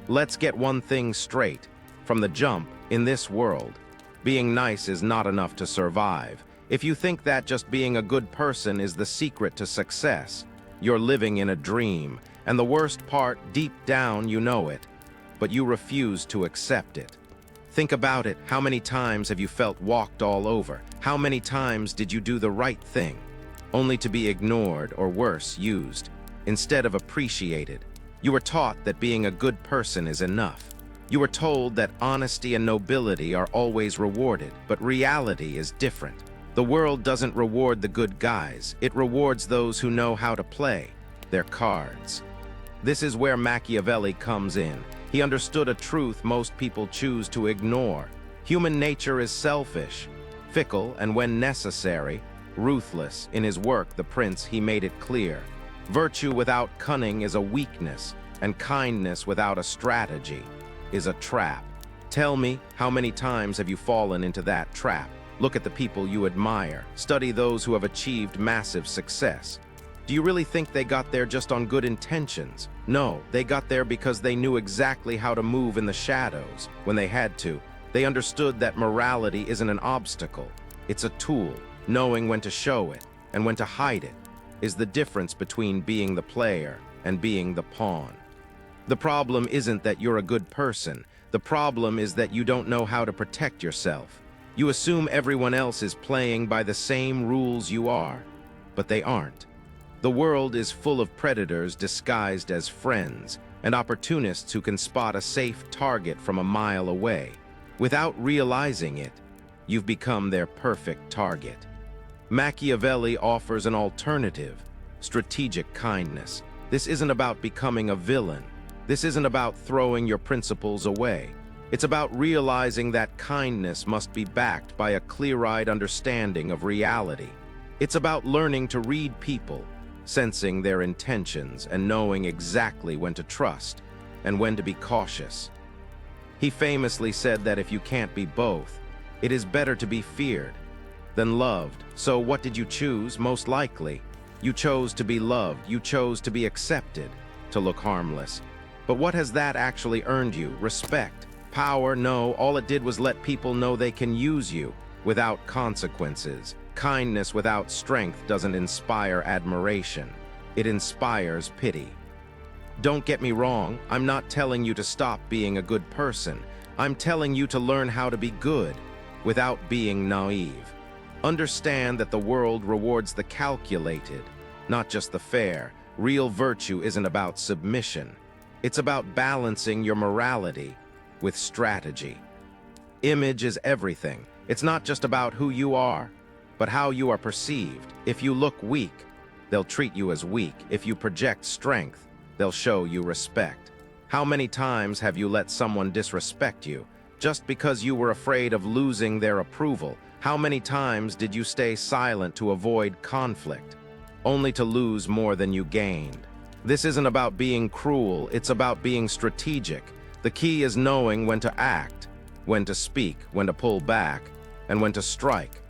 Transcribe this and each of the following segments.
Let's get one thing straight. From the jump, in this world, being nice is not enough to survive. If you think that just being a good person is the secret to success, you're living in a dream, and the worst part, deep down, you know it, but you refuse to accept it. Think about it. How many times have you felt walked all over? How many times did you do the right thing, only to be ignored or worse, used, instead of appreciated? You were taught that being a good person is enough. You were told that honesty and nobility are always rewarded, but reality is different. The world doesn't reward the good guys. It rewards those who know how to play their cards. This is where Machiavelli comes in. He understood a truth most people choose to ignore. Human nature is selfish, fickle, and when necessary, ruthless. In his work, The Prince, he made it clear. Virtue without cunning is a weakness, and kindness without a strategy is a trap. Tell me, how many times have you fallen into that trap? Look at the people you admire. Study those who have achieved massive success. Do you really think they got there just on good intentions? No, they got there because they knew exactly how to move in the shadows when they had to. They understood that morality isn't an obstacle. It's a tool. Knowing when to show it and when to hide it is the difference between being the player and being the pawn. The problem isn't that you're a good person. The problem is that you don't know how to protect yourself. You assume everyone else is playing by the same rules you are, but they aren't. The world is full of predators disguised as friends and opportunists who can spot a safe target from a mile away. Without realizing it, you've become their perfect target. Machiavelli offers an alternative, strategic kindness. This isn't about becoming a villain. This isn't about throwing your principles away. It's about realizing that kindness must be backed by a clear-eyed understanding of reality. It's about learning to read people, sensing their intentions and knowing exactly when to trust and when to be cautious. He famously said that if you can't be both, it is better to be feared than loved. So what did you choose? Most likely, you chose to be loved. You chose to be accepted, to look harmless. But what has that actually earned you? Respect? Power? No, all it did was let people know they can use you without consequences. Kindness without strength doesn't inspire admiration. It inspires pity. Don't get me wrong, I'm not telling you to stop being a good person. I'm telling you to learn how to be good without being naive. Understand that the world rewards the calculated, not just the fair. Real virtue isn't about submission. It's about balancing your morality with strategy. Image is everything. It's not just about who you are, but how you are perceived. If you look weak, they'll treat you as weak. If you project strength, they'll show you respect. How many times have you let someone disrespect you just because you were afraid of losing their approval? How many times did you stay silent to avoid conflict, only to lose more than you gained? This isn't about being cruel, it's about being strategic. The key is knowing when to act, when to speak, when to pull back, and when to strike.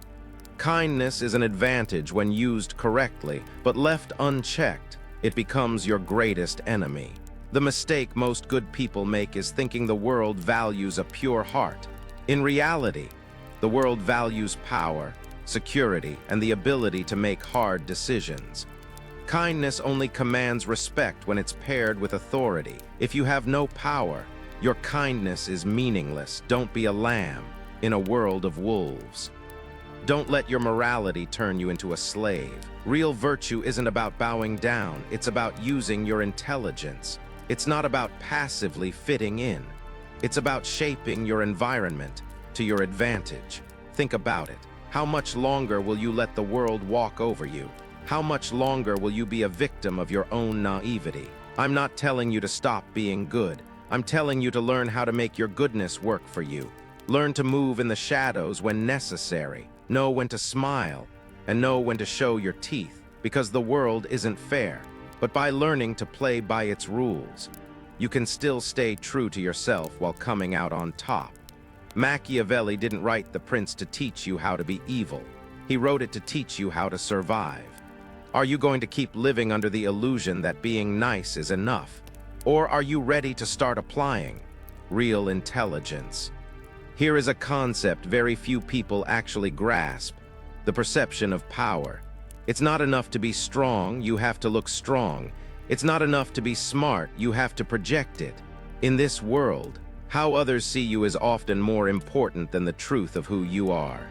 Kindness is an advantage when used correctly, but left unchecked, it becomes your greatest enemy. The mistake most good people make is thinking the world values a pure heart. In reality, the world values power, security, and the ability to make hard decisions. Kindness only commands respect when it's paired with authority. If you have no power, your kindness is meaningless. Don't be a lamb in a world of wolves. Don't let your morality turn you into a slave. Real virtue isn't about bowing down, it's about using your intelligence. It's not about passively fitting in. It's about shaping your environment to your advantage. Think about it. How much longer will you let the world walk over you? How much longer will you be a victim of your own naivety? I'm not telling you to stop being good. I'm telling you to learn how to make your goodness work for you. Learn to move in the shadows when necessary. Know when to smile, and know when to show your teeth, because the world isn't fair. But by learning to play by its rules, you can still stay true to yourself while coming out on top. Machiavelli didn't write The Prince to teach you how to be evil. He wrote it to teach you how to survive. Are you going to keep living under the illusion that being nice is enough? Or are you ready to start applying real intelligence? Here is a concept very few people actually grasp: the perception of power. It's not enough to be strong, you have to look strong. It's not enough to be smart, you have to project it. In this world, how others see you is often more important than the truth of who you are.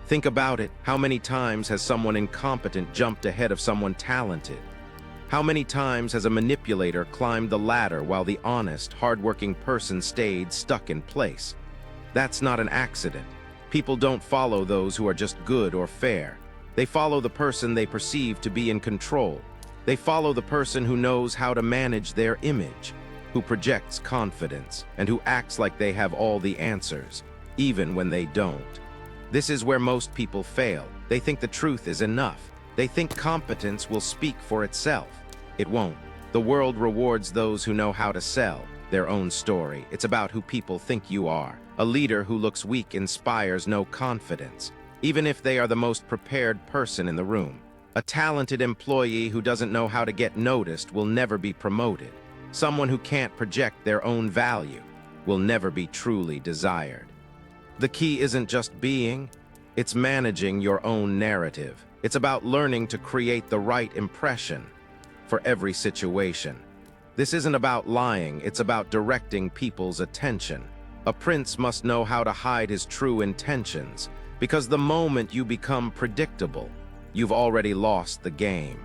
Think about it. How many times has someone incompetent jumped ahead of someone talented? How many times has a manipulator climbed the ladder while the honest, hardworking person stayed stuck in place? That's not an accident. People don't follow those who are just good or fair. They follow the person they perceive to be in control. They follow the person who knows how to manage their image, who projects confidence, and who acts like they have all the answers, even when they don't. This is where most people fail. They think the truth is enough. They think competence will speak for itself. It won't. The world rewards those who know how to sell their own story. It's about who people think you are. A leader who looks weak inspires no confidence, even if they are the most prepared person in the room. A talented employee who doesn't know how to get noticed will never be promoted. Someone who can't project their own value will never be truly desired. The key isn't just being, it's managing your own narrative. It's about learning to create the right impression for every situation. This isn't about lying, it's about directing people's attention. A prince must know how to hide his true intentions, because the moment you become predictable, you've already lost the game.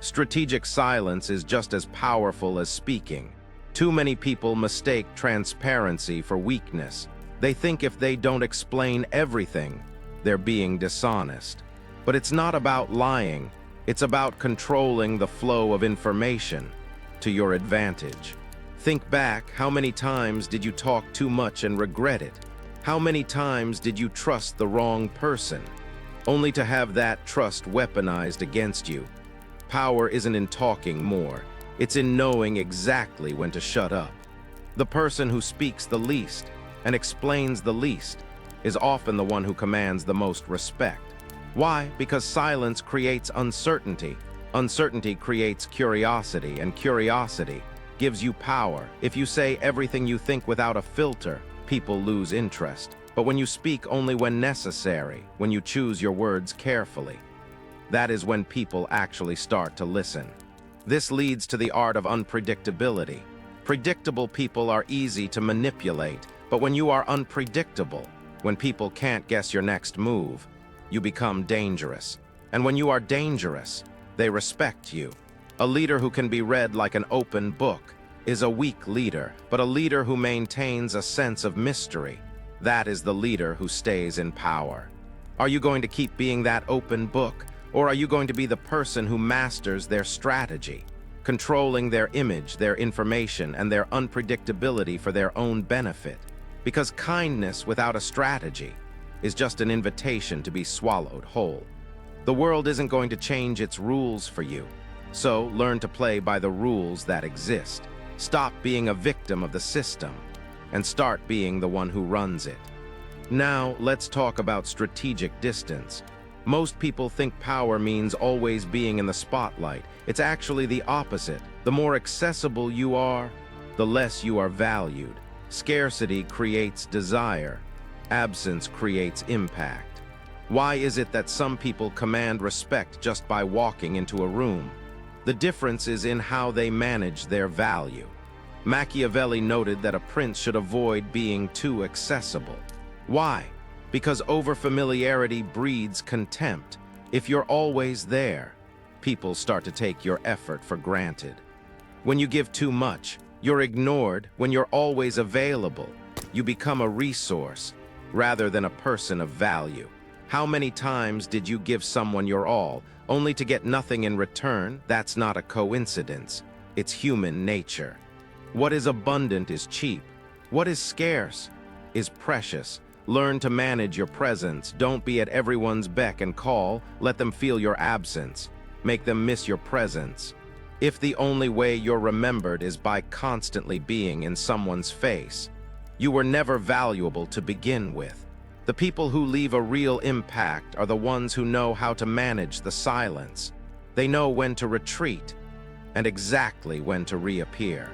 Strategic silence is just as powerful as speaking. Too many people mistake transparency for weakness. They think if they don't explain everything, they're being dishonest. But it's not about lying, it's about controlling the flow of information to your advantage. Think back, how many times did you talk too much and regret it? How many times did you trust the wrong person, only to have that trust weaponized against you? Power isn't in talking more, it's in knowing exactly when to shut up. The person who speaks the least and explains the least is often the one who commands the most respect. Why? Because silence creates uncertainty. Uncertainty creates curiosity, and curiosity gives you power. If you say everything you think without a filter, people lose interest. But when you speak only when necessary, when you choose your words carefully, that is when people actually start to listen. This leads to the art of unpredictability. Predictable people are easy to manipulate, but when you are unpredictable, when people can't guess your next move, you become dangerous. And when you are dangerous, they respect you. A leader who can be read like an open book is a weak leader, but a leader who maintains a sense of mystery, that is the leader who stays in power. Are you going to keep being that open book, or are you going to be the person who masters their strategy, controlling their image, their information, and their unpredictability for their own benefit? Because kindness without a strategy is just an invitation to be swallowed whole. The world isn't going to change its rules for you, so learn to play by the rules that exist. Stop being a victim of the system and start being the one who runs it. Now, let's talk about strategic distance. Most people think power means always being in the spotlight. It's actually the opposite. The more accessible you are, the less you are valued. Scarcity creates desire. Absence creates impact. Why is it that some people command respect just by walking into a room? The difference is in how they manage their value. Machiavelli noted that a prince should avoid being too accessible. Why? Because overfamiliarity breeds contempt. If you're always there, people start to take your effort for granted. When you give too much, you're ignored. When you're always available, you become a resource rather than a person of value. How many times did you give someone your all, only to get nothing in return? That's not a coincidence. It's human nature. What is abundant is cheap. What is scarce is precious. Learn to manage your presence. Don't be at everyone's beck and call. Let them feel your absence. Make them miss your presence. If the only way you're remembered is by constantly being in someone's face, you were never valuable to begin with. The people who leave a real impact are the ones who know how to manage the silence. They know when to retreat and exactly when to reappear.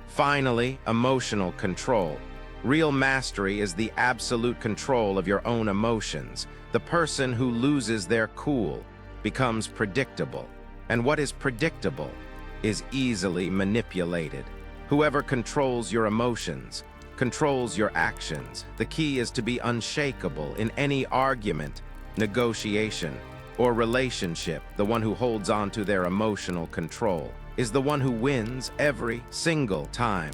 Finally, emotional control. Real mastery is the absolute control of your own emotions. The person who loses their cool becomes predictable, and what is predictable is easily manipulated. Whoever controls your emotions controls your actions. The key is to be unshakable in any argument, negotiation, or relationship. The one who holds on to their emotional control is the one who wins every single time.